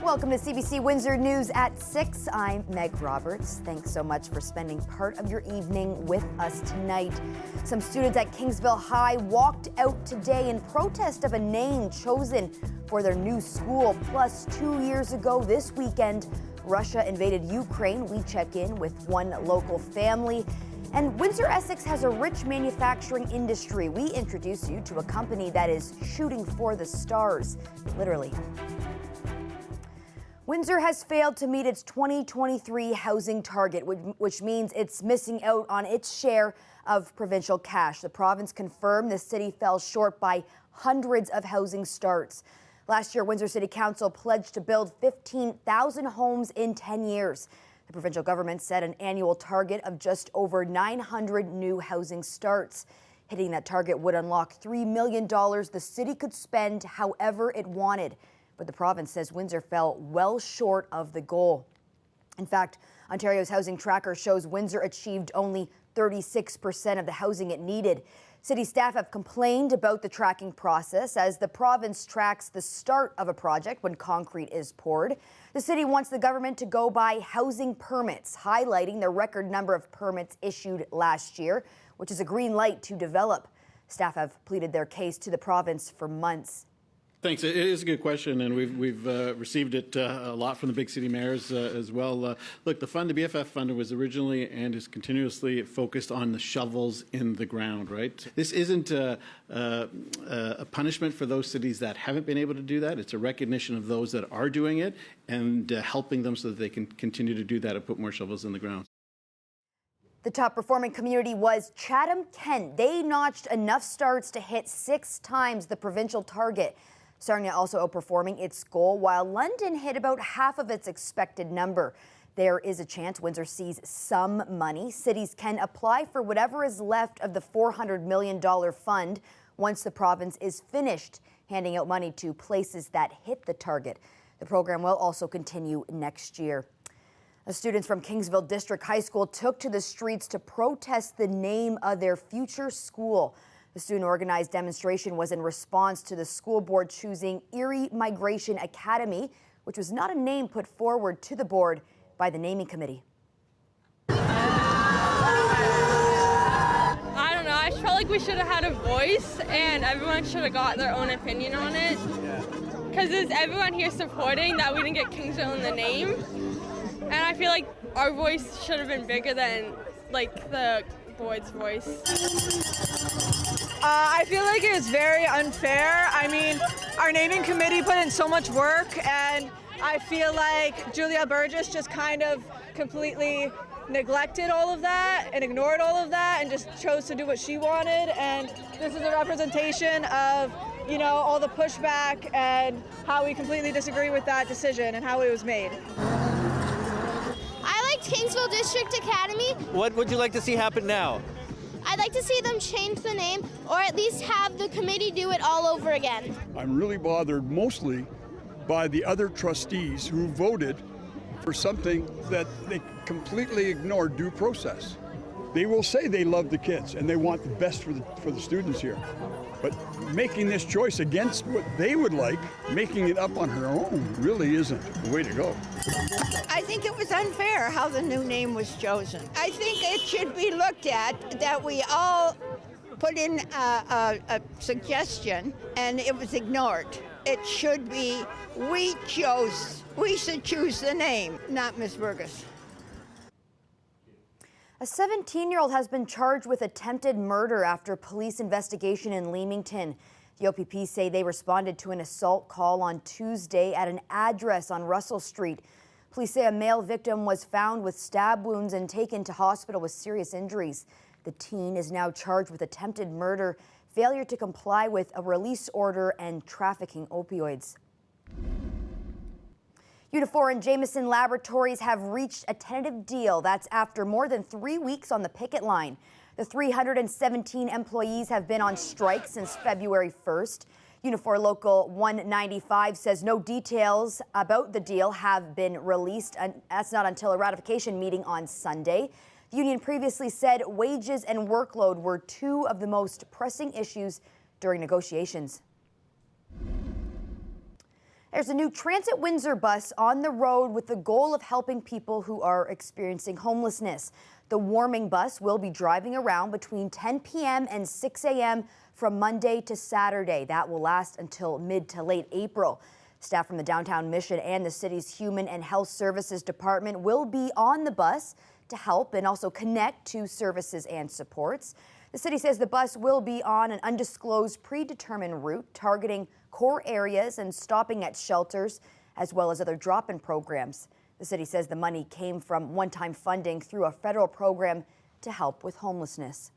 Welcome to CBC Windsor News at 6. I'm Meg Roberts. Thanks so much for spending part of your evening with us tonight. Some students at Kingsville High walked out today in protest of a name chosen for their new school. Plus, 2 years ago this weekend, Russia invaded Ukraine. We check in with one local family. And Windsor, Essex has a rich manufacturing industry. We introduce you to a company that is shooting for the stars, literally. Windsor has failed to meet its 2023 housing target, which means it's missing out on its share of provincial cash. The province confirmed the city fell short by hundreds of housing starts. Last year, Windsor City Council pledged to build 15,000 homes in 10 years. The provincial government set an annual target of just over 900 new housing starts. Hitting that target would unlock $3 million the city could spend however it wanted. But the province says Windsor fell well short of the goal. In fact, Ontario's housing tracker shows Windsor achieved only 36% of the housing it needed. City staff have complained about the tracking process as the province tracks the start of a project when concrete is poured. The city wants the government to go by housing permits, highlighting the record number of permits issued last year, which is a green light to develop. Staff have pleaded their case to the province for months. Thanks. It is a good question, and we've received it a lot from the big city mayors as well. Look, the fund, the BFF fund, was originally and is continuously focused on the shovels in the ground, right? This isn't a punishment for those cities that haven't been able to do that. It's a recognition of those that are doing it and helping them so that they can continue to do that and put more shovels in the ground. The top performing community was Chatham-Kent. They notched enough starts to hit 6 times the provincial target. Sarnia also outperforming its goal, while London hit about half of its expected number. There is a chance Windsor sees some money. Cities can apply for whatever is left of the $400 million fund once the province is finished handing out money to places that hit the target. The program will also continue next year. The students from Kingsville District High School took to the streets to protest the name of their future school. The student-organized demonstration was in response to the school board choosing Erie Migration Academy, which was not a name put forward to the board by the naming committee. I don't know. I felt like we should have had a voice and everyone should have got their own opinion on it. Because there's everyone here supporting that we didn't get Kingsville in the name. And I feel like our voice should have been bigger than like the board's voice. I feel like it's very unfair. I mean, our naming committee put in so much work, and I feel like Julia Burgess just kind of completely neglected all of that and ignored all of that and just chose to do what she wanted. And this is a representation of, you know, all the pushback and how we completely disagree with that decision and how it was made. I liked Kingsville District Academy. What would you like to see happen now? I'd like to see them change the name or at least have the committee do it all over again. I'm really bothered mostly by the other trustees who voted for something that they completely ignored due process. They will say they love the kids and they want the best for the students here. But making this choice against what they would like, making it up on her own, really isn't the way to go. I think it was unfair how the new name was chosen. I think it should be looked at that we all put in a suggestion and it was ignored. It should be, we should choose the name, not Ms. Burgess. A 17-year-old has been charged with attempted murder after police investigation in Leamington. The OPP say they responded to an assault call on Tuesday at an address on Russell Street. Police say a male victim was found with stab wounds and taken to hospital with serious injuries. The teen is now charged with attempted murder, failure to comply with a release order, and trafficking opioids. Unifor and Jameson Laboratories have reached a tentative deal. That's after more than 3 weeks on the picket line. The 317 employees have been on strike since February 1st. Unifor Local 195 says no details about the deal have been released. And that's not until a ratification meeting on Sunday. The union previously said wages and workload were 2 of the most pressing issues during negotiations. There's a new Transit Windsor bus on the road with the goal of helping people who are experiencing homelessness. The warming bus will be driving around between 10 p.m. and 6 a.m. from Monday to Saturday. That will last until mid to late April. Staff from the Downtown Mission and the city's Human and Health Services Department will be on the bus to help and also connect to services and supports. The city says the bus will be on an undisclosed predetermined route targeting core areas and stopping at shelters, as well as other drop-in programs. The city says the money came from one-time funding through a federal program to help with homelessness.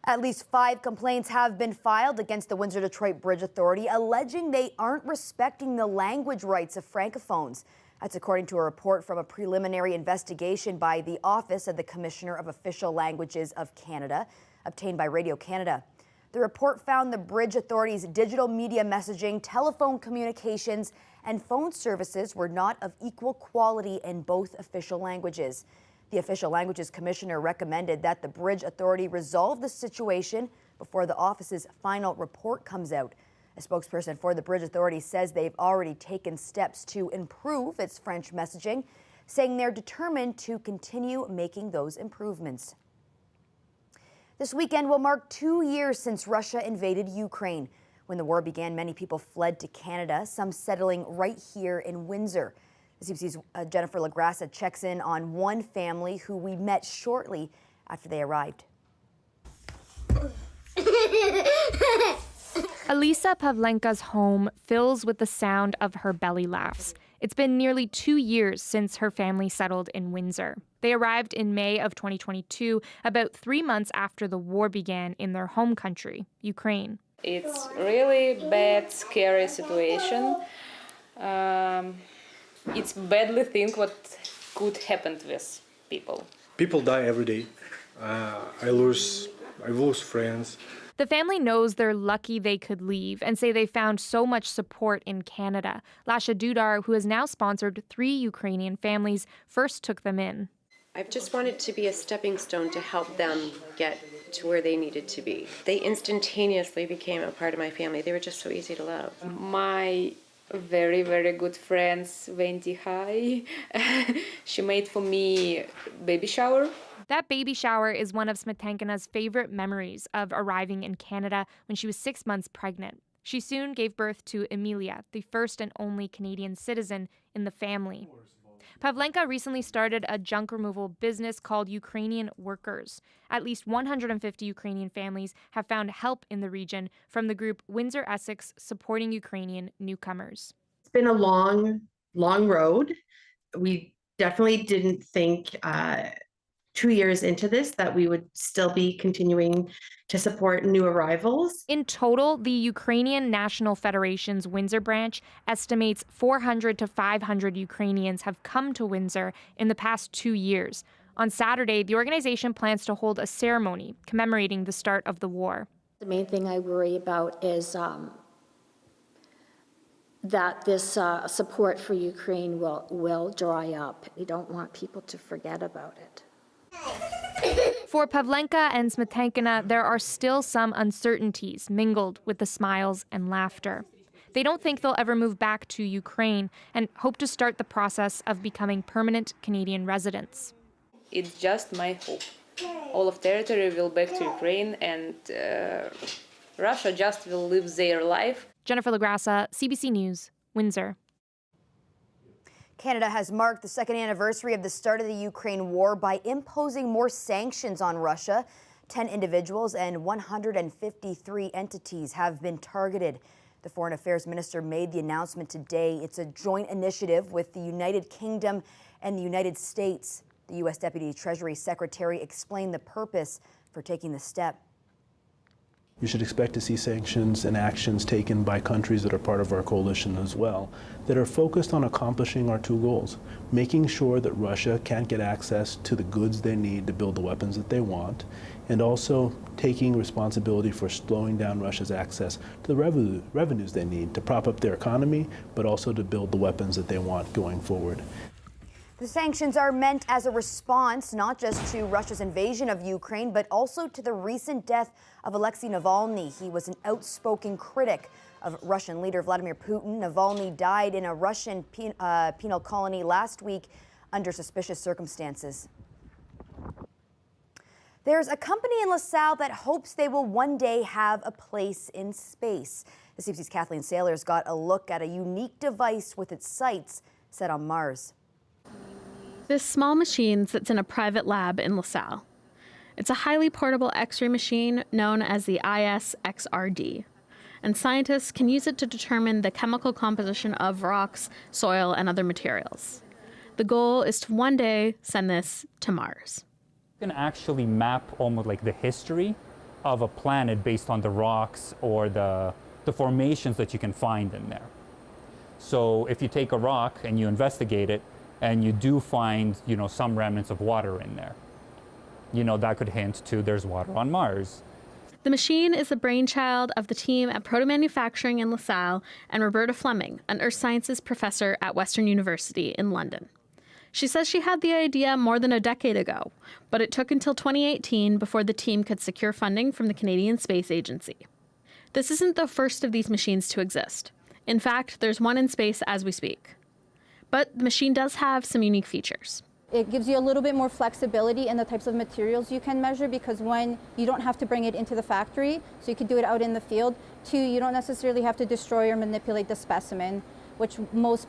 At least 5 complaints have been filed against the Windsor-Detroit Bridge Authority, alleging they aren't respecting the language rights of francophones. That's according to a report from a preliminary investigation by the Office of the Commissioner of Official Languages of Canada, obtained by Radio Canada. The report found the Bridge Authority's digital media messaging, telephone communications, and phone services were not of equal quality in both official languages. The Official Languages Commissioner recommended that the Bridge Authority resolve the situation before the office's final report comes out. A spokesperson for the Bridge Authority says they've already taken steps to improve its French messaging, saying they're determined to continue making those improvements. This weekend will mark 2 years since Russia invaded Ukraine. When the war began, many people fled to Canada, some settling right here in Windsor. CBC's Jennifer Lagrassa checks in on one family who we met shortly after they arrived. Elisa Pavlenka's home fills with the sound of her belly laughs. It's been nearly 2 years since her family settled in Windsor. They arrived in May of 2022, about 3 months after the war began in their home country, Ukraine. It's really bad, scary situation. It's badly think what could happen with people. People die every day. I lose friends. The family knows they're lucky they could leave and say they found so much support in Canada. Lasha Dudar, who has now sponsored 3 Ukrainian families, first took them in. I've just wanted to be a stepping stone to help them get to where they needed to be. They instantaneously became a part of my family. They were just so easy to love. My very, very good friends, Wendy Hai, she made for me baby shower. That baby shower is one of Smetankinna's favorite memories of arriving in Canada when she was 6 months pregnant. She soon gave birth to Emilia, the first and only Canadian citizen in the family. Pavlenka recently started a junk removal business called Ukrainian Workers. At least 150 Ukrainian families have found help in the region from the group Windsor Essex supporting Ukrainian newcomers. It's been a long, long road. We definitely didn't think 2 years into this that we would still be continuing to support new arrivals. In total, the Ukrainian National Federation's Windsor branch estimates 400 to 500 Ukrainians have come to Windsor in the past 2 years. On Saturday, the organization plans to hold a ceremony commemorating the start of the war. The main thing I worry about is that this support for Ukraine will dry up. We don't want people to forget about it. For Pavlenka and Smetankina, there are still some uncertainties mingled with the smiles and laughter. They don't think they'll ever move back to Ukraine and hope to start the process of becoming permanent Canadian residents. It's just my hope. All of territory will back to Ukraine and Russia just will live their life. Jennifer Lagrassa, CBC News, Windsor. Canada has marked the 2nd anniversary of the start of the Ukraine war by imposing more sanctions on Russia. 10 individuals and 153 entities have been targeted. The Foreign Affairs Minister made the announcement today. It's a joint initiative with the United Kingdom and the United States. The U.S. Deputy Treasury Secretary explained the purpose for taking the step. You should expect to see sanctions and actions taken by countries that are part of our coalition as well, that are focused on accomplishing our 2 goals, making sure that Russia can't get access to the goods they need to build the weapons that they want, and also taking responsibility for slowing down Russia's access to the revenues they need to prop up their economy, but also to build the weapons that they want going forward. The sanctions are meant as a response not just to Russia's invasion of Ukraine, but also to the recent death of Alexei Navalny. He was an outspoken critic of Russian leader Vladimir Putin. Navalny died in a Russian penal colony last week under suspicious circumstances. There's a company in LaSalle that hopes they will one day have a place in space. The CBC's Kathleen Saylor's got a look at a unique device with its sights set on Mars. This small machine sits in a private lab in LaSalle. It's a highly portable X-ray machine known as the IS-XRD, and scientists can use it to determine the chemical composition of rocks, soil, and other materials. The goal is to one day send this to Mars. You can actually map almost like the history of a planet based on the rocks or the formations that you can find in there. So if you take a rock and you investigate it, and you do find, some remnants of water in there, that could hint to there's water on Mars. The machine is the brainchild of the team at Proto Manufacturing in LaSalle and Roberta Fleming, an earth sciences professor at Western University in London. She says she had the idea more than a decade ago, but it took until 2018 before the team could secure funding from the Canadian Space Agency. This isn't the first of these machines to exist. In fact, there's one in space as we speak. But the machine does have some unique features. It gives you a little bit more flexibility in the types of materials you can measure, because one, you don't have to bring it into the factory, so you can do it out in the field. Two, you don't necessarily have to destroy or manipulate the specimen, which most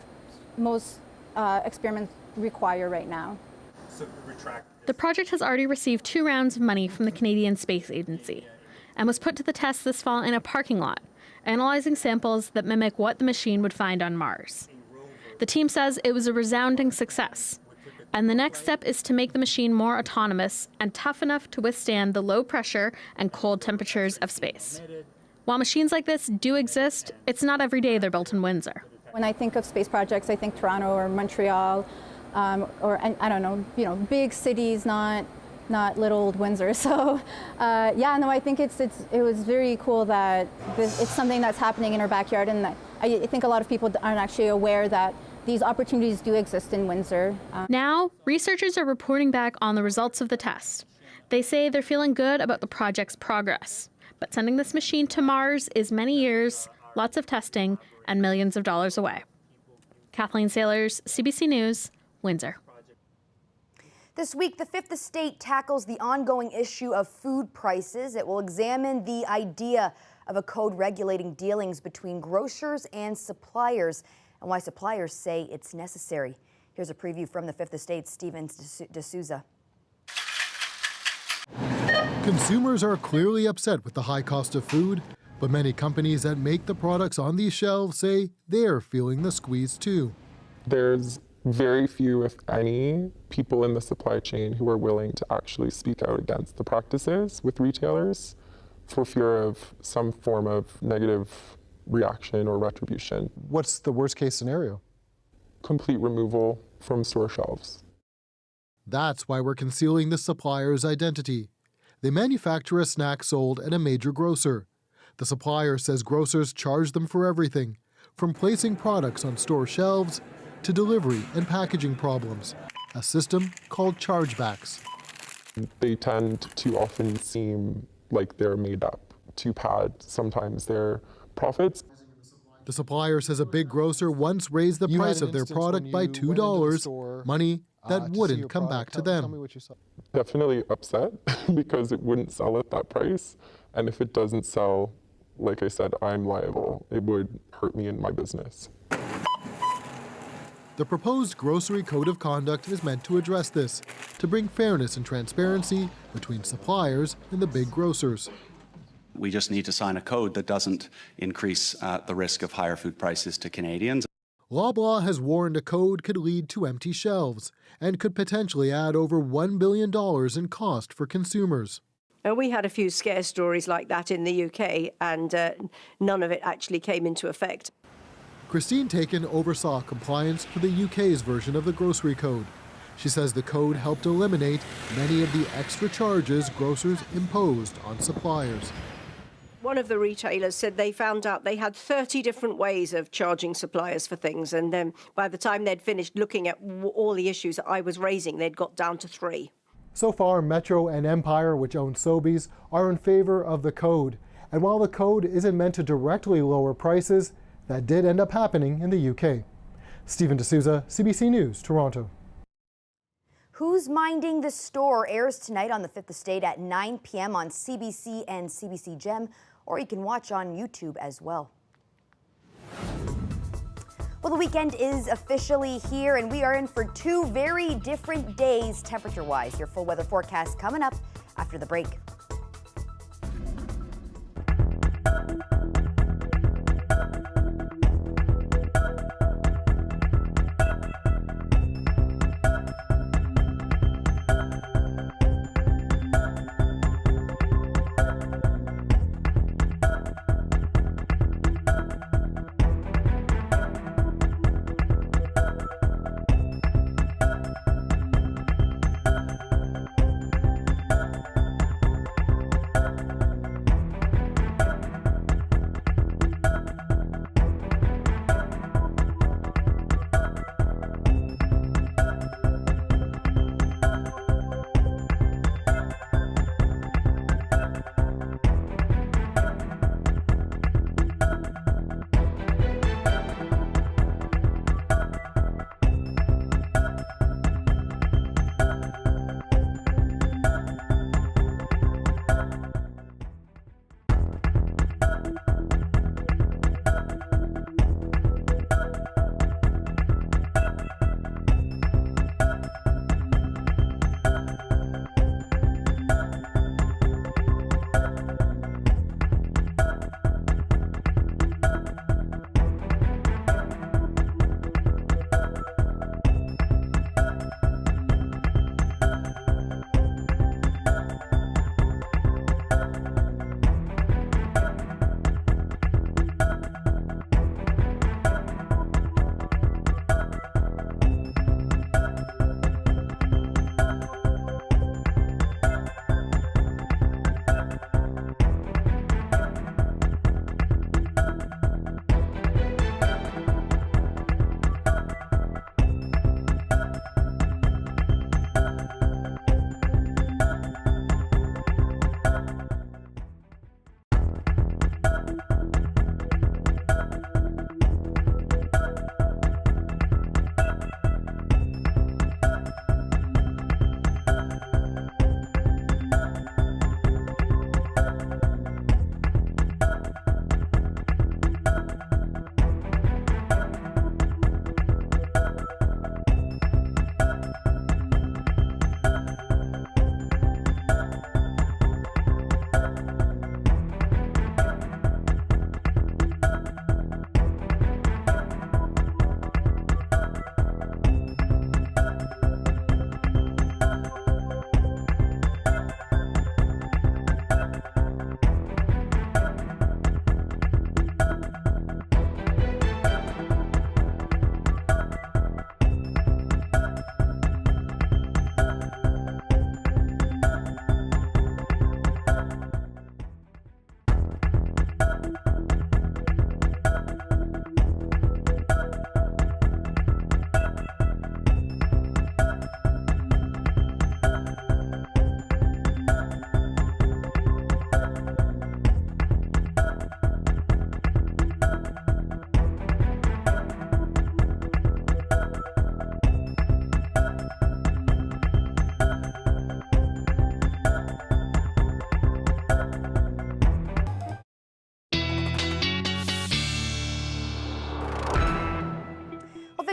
experiments require right now. The project has already received 2 rounds of money from the Canadian Space Agency and was put to the test this fall in a parking lot, analyzing samples that mimic what the machine would find on Mars. The team says it was a resounding success, and the next step is to make the machine more autonomous and tough enough to withstand the low pressure and cold temperatures of space. While machines like this do exist, it's not every day they're built in Windsor. When I think of space projects, I think Toronto or Montreal, or I don't know, big cities, not little old Windsor. So I think it was very cool that it's something that's happening in our backyard, and that I think a lot of people aren't actually aware that these opportunities do exist in Windsor. Now, researchers are reporting back on the results of the test. They say they're feeling good about the project's progress, but sending this machine to Mars is many years, lots of testing, and millions of dollars away. Kathleen Saylors, CBC News, Windsor. This week, the Fifth Estate tackles the ongoing issue of food prices. It will examine the idea of a code regulating dealings between grocers and suppliers, and why suppliers say it's necessary. Here's a preview from the Fifth Estate's Stephen D'Souza. Consumers are clearly upset with the high cost of food, but many companies that make the products on these shelves say they're feeling the squeeze too. There's very few, if any, people in the supply chain who are willing to actually speak out against the practices with retailers for fear of some form of negative reaction or retribution. What's the worst case scenario? Complete removal from store shelves. That's why we're concealing the supplier's identity. They manufacture a snack sold at a major grocer. The supplier says grocers charge them for everything, from placing products on store shelves to delivery and packaging problems, a system called chargebacks. They tend to often seem like they're made up to pad sometimes their profits. The supplier says a big grocer once raised the price of their product by $2, money that wouldn't come back to them. Definitely upset because it wouldn't sell at that price. And if it doesn't sell, like I said, I'm liable. It would hurt me in my business. The proposed grocery code of conduct is meant to address this, to bring fairness and transparency between suppliers and the big grocers. We just need to sign a code that doesn't increase the risk of higher food prices to Canadians. Loblaw has warned a code could lead to empty shelves and could potentially add over $1 billion in cost for consumers. We had a few scare stories like that in the UK, and none of it actually came into effect. Christine Taken oversaw compliance for the UK's version of the grocery code. She says the code helped eliminate many of the extra charges grocers imposed on suppliers. One of the retailers said they found out they had 30 different ways of charging suppliers for things, and then by the time they'd finished looking at all the issues that I was raising, they'd got down to 3. So far, Metro and Empire, which own Sobeys, are in favor of the code. And while the code isn't meant to directly lower prices, that did end up happening in the UK. Stephen D'Souza, CBC News, Toronto. Who's Minding the Store airs tonight on the 5th Estate at 9 p.m. on CBC and CBC Gem, or you can watch on YouTube as well. Well, the weekend is officially here, and we are in for 2 very different days temperature-wise. Your full weather forecast coming up after the break.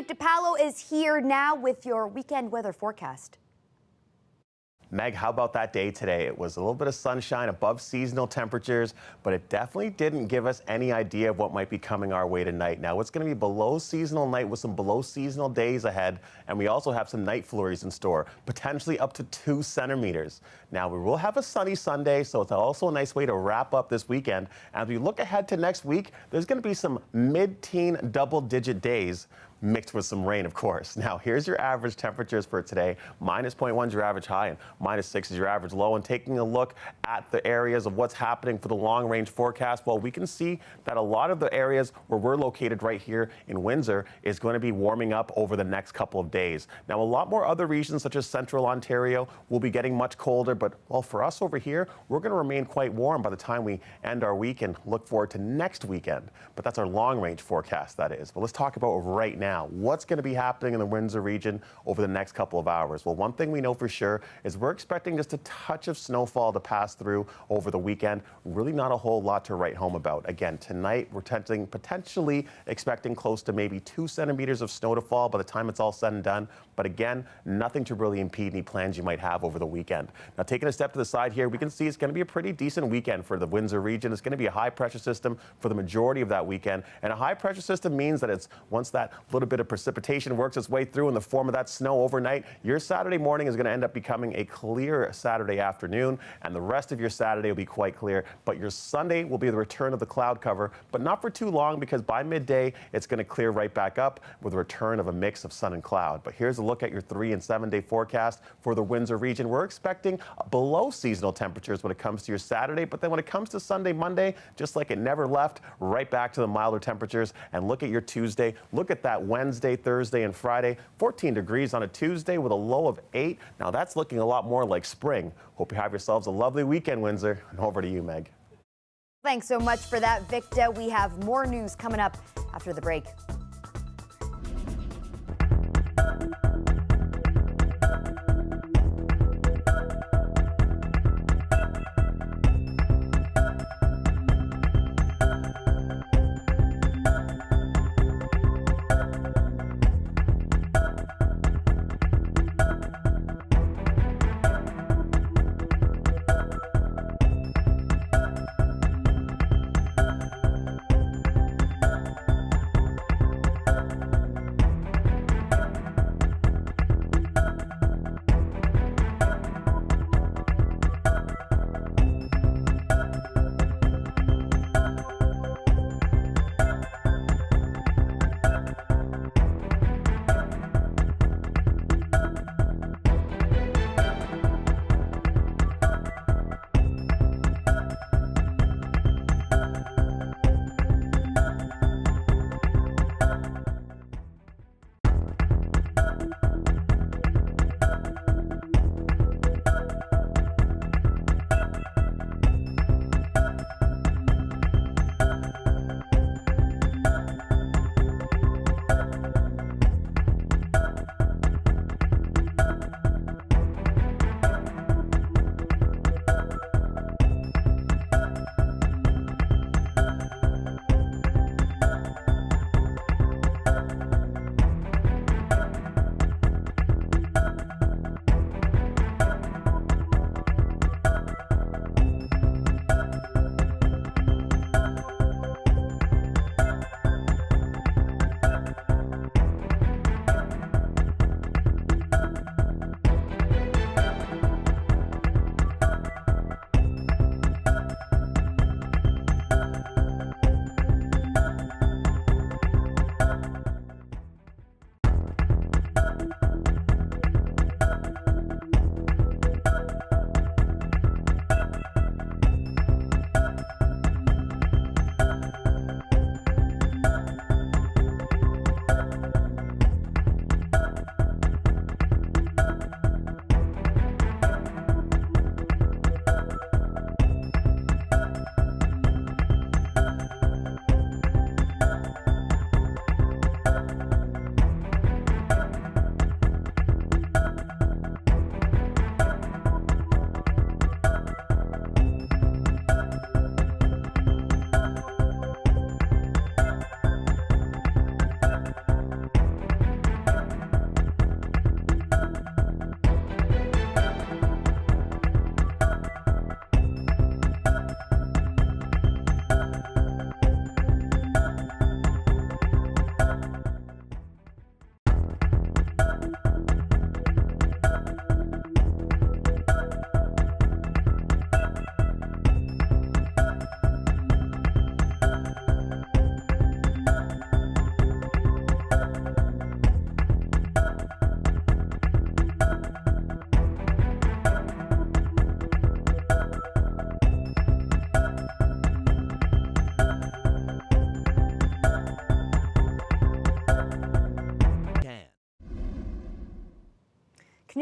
DePaolo is here now with your weekend weather forecast. Meg, how about that day today? It was a little bit of sunshine, above seasonal temperatures, but it definitely didn't give us any idea of what might be coming our way tonight. Now, it's going to be below seasonal night with some below seasonal days ahead, and we also have some night flurries in store, potentially up to 2 centimeters. Now, we will have a sunny Sunday, so it's also a nice way to wrap up this weekend. As we look ahead to next week, there's going to be some mid-teen double-digit days, mixed with some rain, of course. Now, here's your average temperatures for today. -0.1 is your average high and -6 is your average low. And taking a look at the areas of what's happening for the long-range forecast, well, we can see that a lot of the areas where we're located right here in Windsor is going to be warming up over the next couple of days. Now, a lot more other regions, such as central Ontario, will be getting much colder, but, well, for us over here, we're going to remain quite warm by the time we end our week and look forward to next weekend. But that's our long-range forecast, that is. But let's talk about right now. What's going to be happening in the Windsor region over the next couple of hours? Well, one thing we know for sure is we're expecting just a touch of snowfall to pass through over the weekend. Really not a whole lot to write home about. Again, tonight we're potentially expecting close to maybe 2 centimeters of snow to fall by the time it's all said and done. But again, nothing to really impede any plans you might have over the weekend. Now, taking a step to the side here, we can see it's going to be a pretty decent weekend for the Windsor region. It's going to be a high pressure system for the majority of that weekend. And a high pressure system means that it's once that little bit of precipitation works its way through in the form of that snow overnight, your Saturday morning is going to end up becoming a clear Saturday afternoon, and the rest of your Saturday will be quite clear. But your Sunday will be the return of the cloud cover, but not for too long, because by midday it's going to clear right back up with the return of a mix of sun and cloud. But here's a look at your 3- and 7-day forecast for the Windsor region. We're expecting below seasonal temperatures when it comes to your Saturday, but then when it comes to Sunday, Monday, just like it never left, right back to the milder temperatures. And look at your Tuesday. Look at that Wednesday, Thursday, and Friday. 14 degrees on a Tuesday with a low of 8. Now that's looking a lot more like spring. Hope you have yourselves a lovely weekend, Windsor. And over to you, Meg. Thanks so much for that, Victor. We have more news coming up after the break.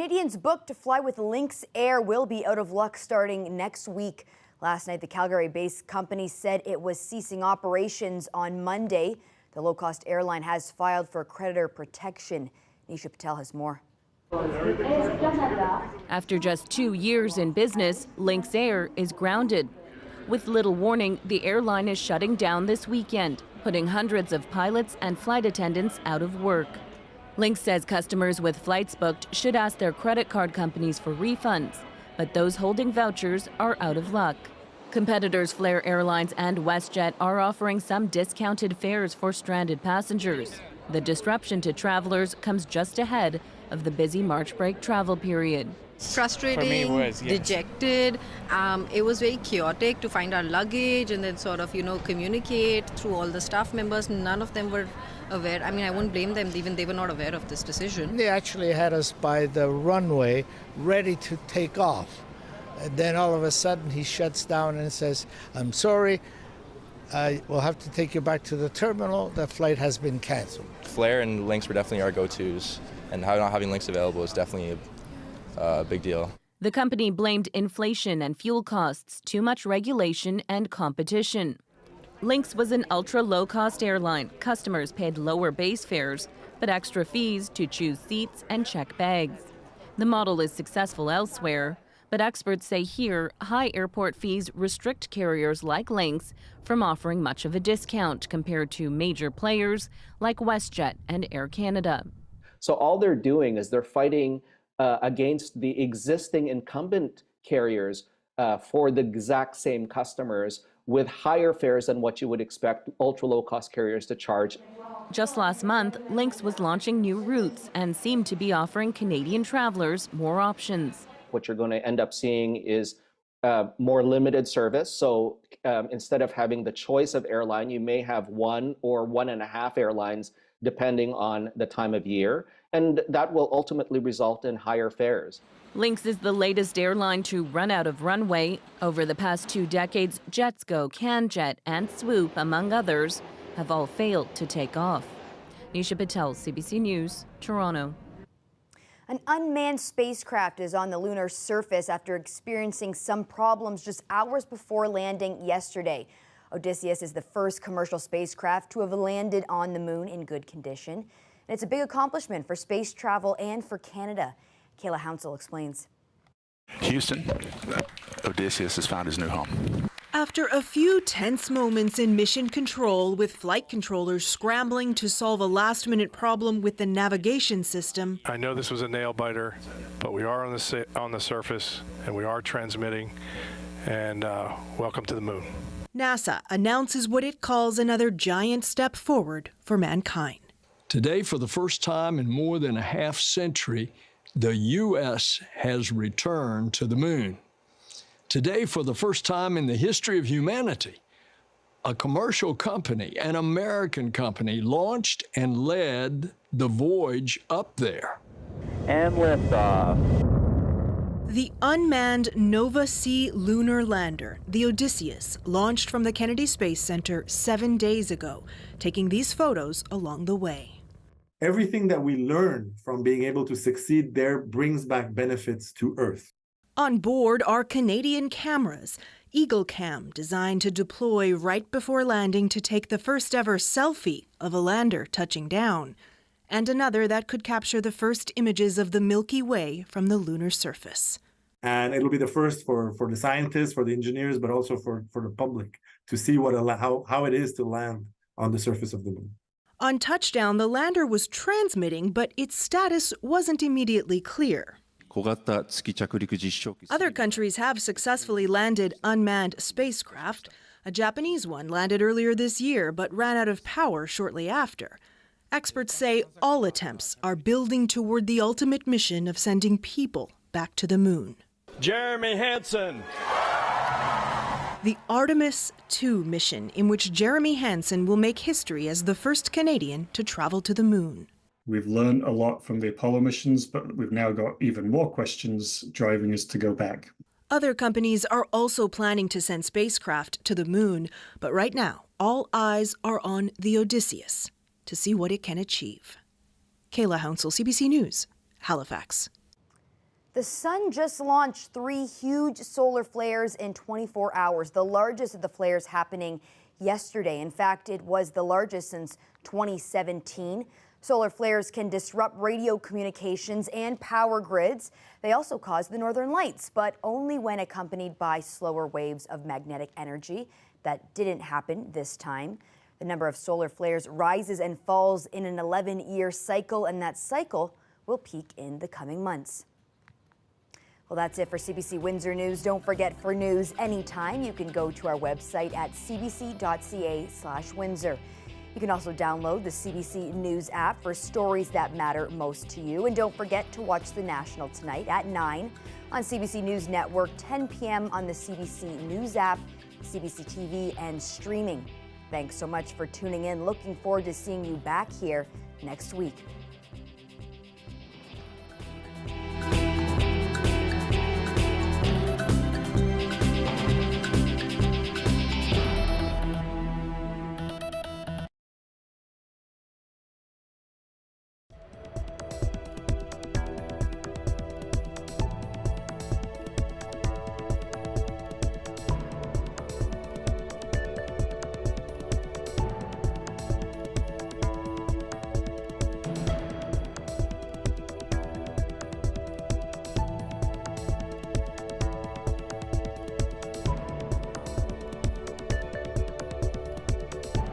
Canadians booked to fly with Lynx Air will be out of luck starting next week. Last night, the Calgary-based company said it was ceasing operations on Monday. The low-cost airline has filed for creditor protection. Nisha Patel has more. After just 2 years in business, Lynx Air is grounded. With little warning, the airline is shutting down this weekend, putting hundreds of pilots and flight attendants out of work. Lynx says customers with flights booked should ask their credit card companies for refunds, but those holding vouchers are out of luck. Competitors Flair Airlines and WestJet are offering some discounted fares for stranded passengers. The disruption to travelers comes just ahead of the busy March break travel period. Frustrating, dejected. It was very chaotic to find our luggage and then sort of, communicate through all the staff members. None of them were aware. I mean, I won't blame them. Even they were not aware of this decision. They actually had us by the runway ready to take off. And then all of a sudden he shuts down and says, "I'm sorry, we'll have to take you back to the terminal. The flight has been canceled." Flair and Lynx were definitely our go-tos, and not having Lynx available is definitely a big deal. The company blamed inflation and fuel costs, too much regulation, and competition. Lynx was an ultra-low-cost airline. Customers paid lower base fares, but extra fees to choose seats and check bags. The model is successful elsewhere, but experts say here, high airport fees restrict carriers like Lynx from offering much of a discount compared to major players like WestJet and Air Canada. So all they're doing is they're fighting against the existing incumbent carriers for the exact same customers with higher fares than what you would expect ultra low-cost carriers to charge. Just last month, Lynx was launching new routes and seemed to be offering Canadian travelers more options. What you're going to end up seeing is more limited service. So instead of having the choice of airline, you may have one or 1.5 airlines depending on the time of year. And that will ultimately result in higher fares. Lynx is the latest airline to run out of runway. Over the past 2 decades, Jetsgo, CanJet, and Swoop, among others, have all failed to take off. Nisha Patel, CBC News, Toronto. An unmanned spacecraft is on the lunar surface after experiencing some problems just hours before landing yesterday. Odysseus is the first commercial spacecraft to have landed on the moon in good condition. And it's a big accomplishment for space travel and for Canada. Kayla Hounsell explains. Houston, Odysseus has found his new home. After a few tense moments in mission control, with flight controllers scrambling to solve a last-minute problem with the navigation system. I know this was a nail biter, but we are on the surface and we are transmitting. And welcome to the moon. NASA announces what it calls another giant step forward for mankind. Today, for the first time in more than a half century, the U.S. has returned to the moon. Today, for the first time in the history of humanity, a commercial company, an American company, launched and led the voyage up there. And liftoff. The unmanned Nova-C lunar lander, the Odysseus, launched from the Kennedy Space Center 7 days ago, taking these photos along the way. Everything that we learn from being able to succeed there brings back benefits to Earth. On board are Canadian cameras, Eagle Cam, designed to deploy right before landing to take the first ever selfie of a lander touching down, and another that could capture the first images of the Milky Way from the lunar surface. And it'll be the first for the scientists, for the engineers, but also for the public to see how it is to land on the surface of the moon. On touchdown, the lander was transmitting, but its status wasn't immediately clear. Other countries have successfully landed unmanned spacecraft. A Japanese one landed earlier this year, but ran out of power shortly after. Experts say all attempts are building toward the ultimate mission of sending people back to the moon. Jeremy Hansen. The Artemis II mission, in which Jeremy Hansen will make history as the first Canadian to travel to the moon. We've learned a lot from the Apollo missions, but we've now got even more questions driving us to go back. Other companies are also planning to send spacecraft to the moon, but right now, all eyes are on the Odysseus to see what it can achieve. Kayla Hounsell, CBC News, Halifax. The sun just launched 3 huge solar flares in 24 hours, the largest of the flares happening yesterday. In fact, it was the largest since 2017. Solar flares can disrupt radio communications and power grids. They also cause the northern lights, but only when accompanied by slower waves of magnetic energy. That didn't happen this time. The number of solar flares rises and falls in an 11-year cycle, and that cycle will peak in the coming months. Well, that's it for CBC Windsor News. Don't forget, for news anytime, you can go to our website at cbc.ca/Windsor. You can also download the CBC News app for stories that matter most to you. And don't forget to watch The National tonight at 9 on CBC News Network, 10 p.m. on the CBC News app, CBC TV, and streaming. Thanks so much for tuning in. Looking forward to seeing you back here next week.